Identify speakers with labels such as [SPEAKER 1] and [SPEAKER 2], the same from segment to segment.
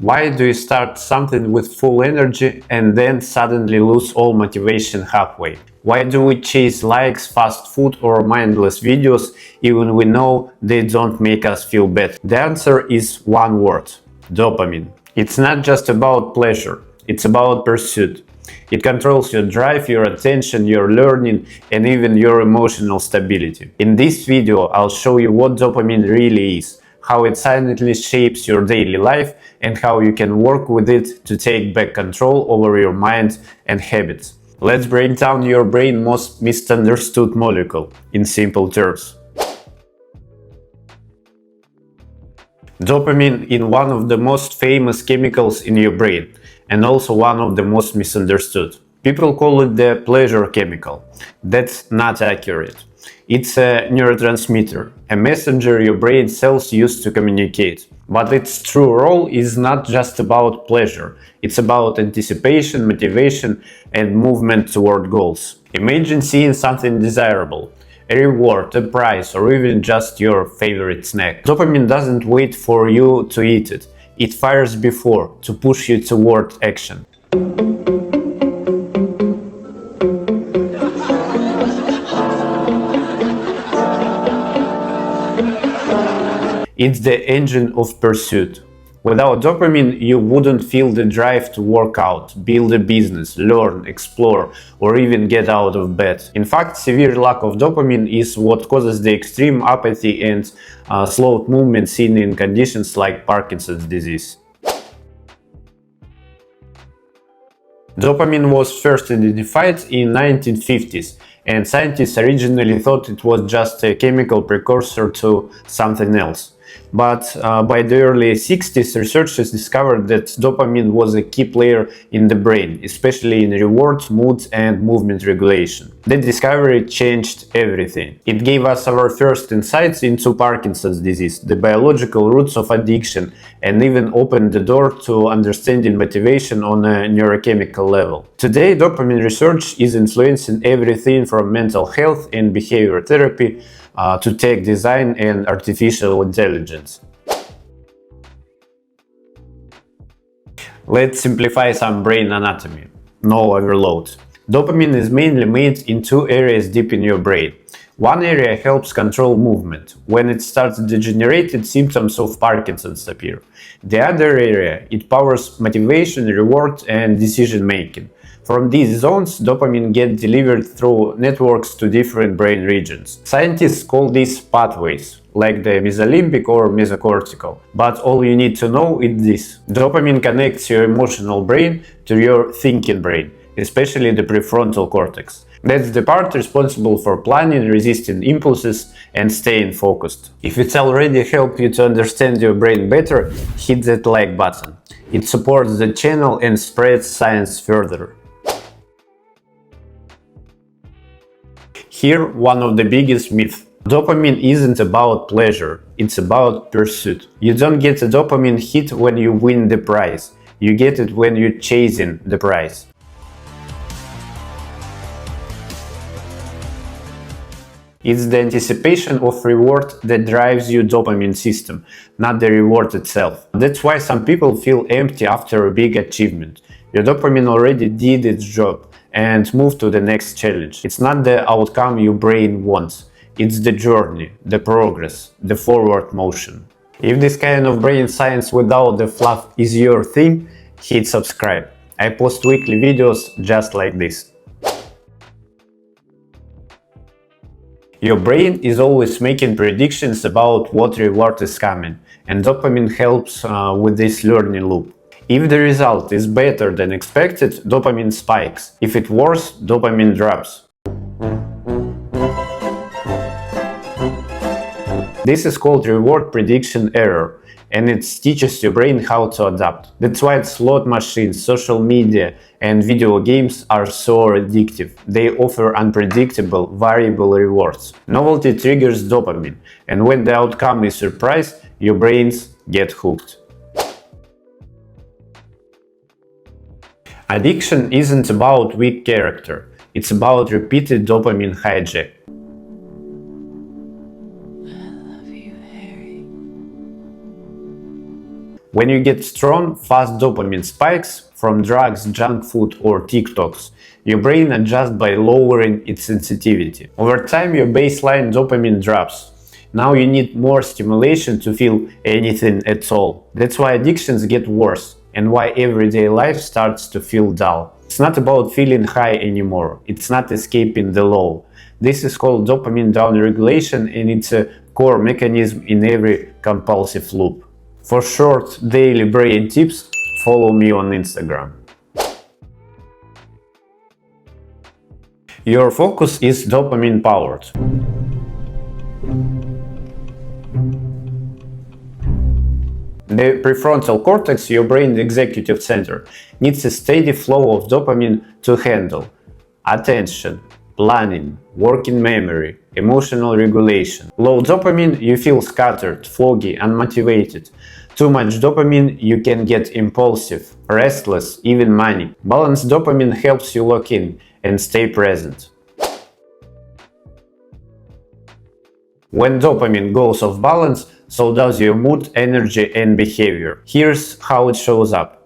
[SPEAKER 1] Why do you start something with full energy and then suddenly lose all motivation halfway? Why do we chase likes, fast food or mindless videos even we know they don't make us feel better? The answer is one word: dopamine. It's not just about pleasure, it's about pursuit. It controls your drive, your attention, your learning, and even your emotional stability. In this video, I'll show you what dopamine really is, how it silently shapes your daily life, and how you can work with it to take back control over your mind and habits. Let's break down your brain's most misunderstood molecule in simple terms. Dopamine is one of the most famous chemicals in your brain, and also one of the most misunderstood. People call it the pleasure chemical. That's not accurate. It's a neurotransmitter, a messenger your brain cells use to communicate. But its true role is not just about pleasure. It's about anticipation, motivation, and movement toward goals. Imagine seeing something desirable, a reward, a prize, or even just your favorite snack. Dopamine doesn't wait for you to eat it. It fires before, to push you toward action. It's the engine of pursuit. Without dopamine, you wouldn't feel the drive to work out, build a business, learn, explore, or even get out of bed. In fact, severe lack of dopamine is what causes the extreme apathy and slowed movement seen in conditions like Parkinson's disease. Dopamine was first identified in 1950s, and scientists originally thought it was just a chemical precursor to something else. But by the early 60s, researchers discovered that dopamine was a key player in the brain, especially in reward, mood, and movement regulation. That discovery changed everything. It gave us our first insights into Parkinson's disease, the biological roots of addiction, and even opened the door to understanding motivation on a neurochemical level. Today, dopamine research is influencing everything from mental health and behavior therapy to tech design and artificial intelligence. Let's simplify some brain anatomy. No overload. Dopamine is mainly made in two areas deep in your brain. One area helps control movement. When it starts degenerated, symptoms of Parkinson's appear. The other area, it powers motivation, reward, and decision making. From these zones, dopamine gets delivered through networks to different brain regions. Scientists call these pathways, like the mesolimbic or mesocortical. But all you need to know is this: dopamine connects your emotional brain to your thinking brain, especially the prefrontal cortex. That's the part responsible for planning, resisting impulses, and staying focused. If it's already helped you to understand your brain better, hit that like button. It supports the channel and spreads science further. Here, one of the biggest myths. Dopamine isn't about pleasure, it's about pursuit. You don't get a dopamine hit when you win the prize. You get it when you're chasing the prize. It's the anticipation of reward that drives your dopamine system, not the reward itself. That's why some people feel empty after a big achievement. Your dopamine already did its job and moved to the next challenge. It's not the outcome your brain wants. It's the journey, the progress, the forward motion. If this kind of brain science without the fluff is your thing, hit subscribe. I post weekly videos just like this. Your brain is always making predictions about what reward is coming, and dopamine helps with this learning loop. If the result is better than expected, dopamine spikes. If it's worse, dopamine drops. This is called reward prediction error, and it teaches your brain how to adapt. That's why slot machines, social media, and video games are so addictive. They offer unpredictable, variable rewards. Novelty triggers dopamine, and when the outcome is surprise, your brains get hooked. Addiction isn't about weak character, it's about repeated dopamine hijack. When you get strong, fast dopamine spikes from drugs, junk food, or TikToks, your brain adjusts by lowering its sensitivity. Over time, your baseline dopamine drops. Now you need more stimulation to feel anything at all. That's why addictions get worse and why everyday life starts to feel dull. It's not about feeling high anymore. It's not escaping the low. This is called dopamine downregulation, and it's a core mechanism in every compulsive loop. For short daily brain tips, follow me on Instagram. Your focus is dopamine powered. The prefrontal cortex, your brain's executive center, needs a steady flow of dopamine to handle attention, planning, working memory, emotional regulation. Low dopamine, you feel scattered, foggy, unmotivated. Too much dopamine, you can get impulsive, restless, even manic. Balanced dopamine helps you lock in and stay present. When dopamine goes off balance, so does your mood, energy, and behavior. Here's how it shows up.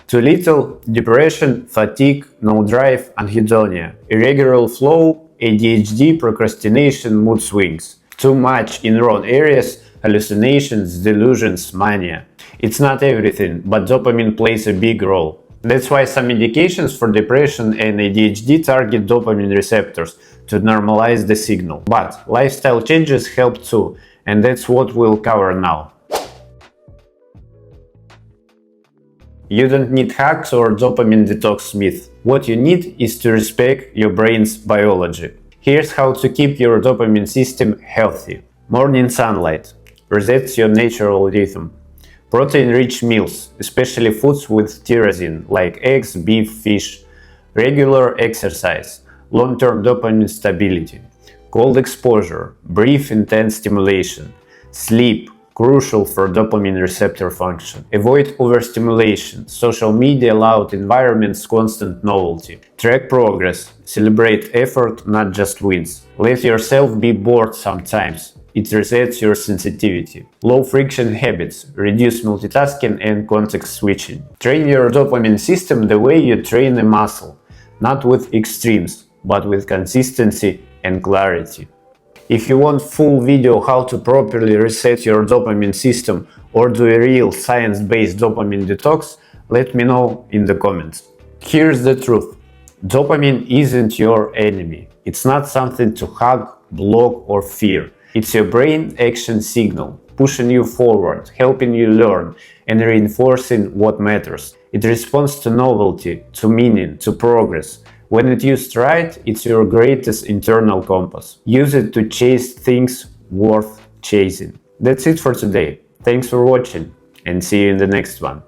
[SPEAKER 1] Too little, depression, fatigue, no drive, anhedonia, irregular flow, ADHD, procrastination, mood swings. Too much in wrong areas, hallucinations, delusions, mania. It's not everything, but dopamine plays a big role. That's why some medications for depression and ADHD target dopamine receptors to normalize the signal. But lifestyle changes help too, and that's what we'll cover now. You don't need hacks or dopamine detox myth. What you need is to respect your brain's biology. Here's how to keep your dopamine system healthy. Morning sunlight resets your natural rhythm. Protein-rich meals, especially foods with tyrosine like eggs, beef, fish. Regular exercise, long-term dopamine stability. Cold exposure, brief intense stimulation. Sleep, crucial for dopamine receptor function. Avoid overstimulation, social media, loud environments, constant novelty. Track progress, celebrate effort, not just wins. Let yourself be bored sometimes. It resets your sensitivity. Low friction habits, reduce multitasking and context switching. Train your dopamine system the way you train a muscle, not with extremes, but with consistency and clarity. If you want full video how to properly reset your dopamine system or do a real science-based dopamine detox, let me know in the comments. Here's the truth. Dopamine isn't your enemy. It's not something to hug, block or fear. It's your brain action signal, pushing you forward, helping you learn, and reinforcing what matters. It responds to novelty, to meaning, to progress. When it's used right, it's your greatest internal compass. Use it to chase things worth chasing. That's it for today. Thanks for watching, and see you in the next one.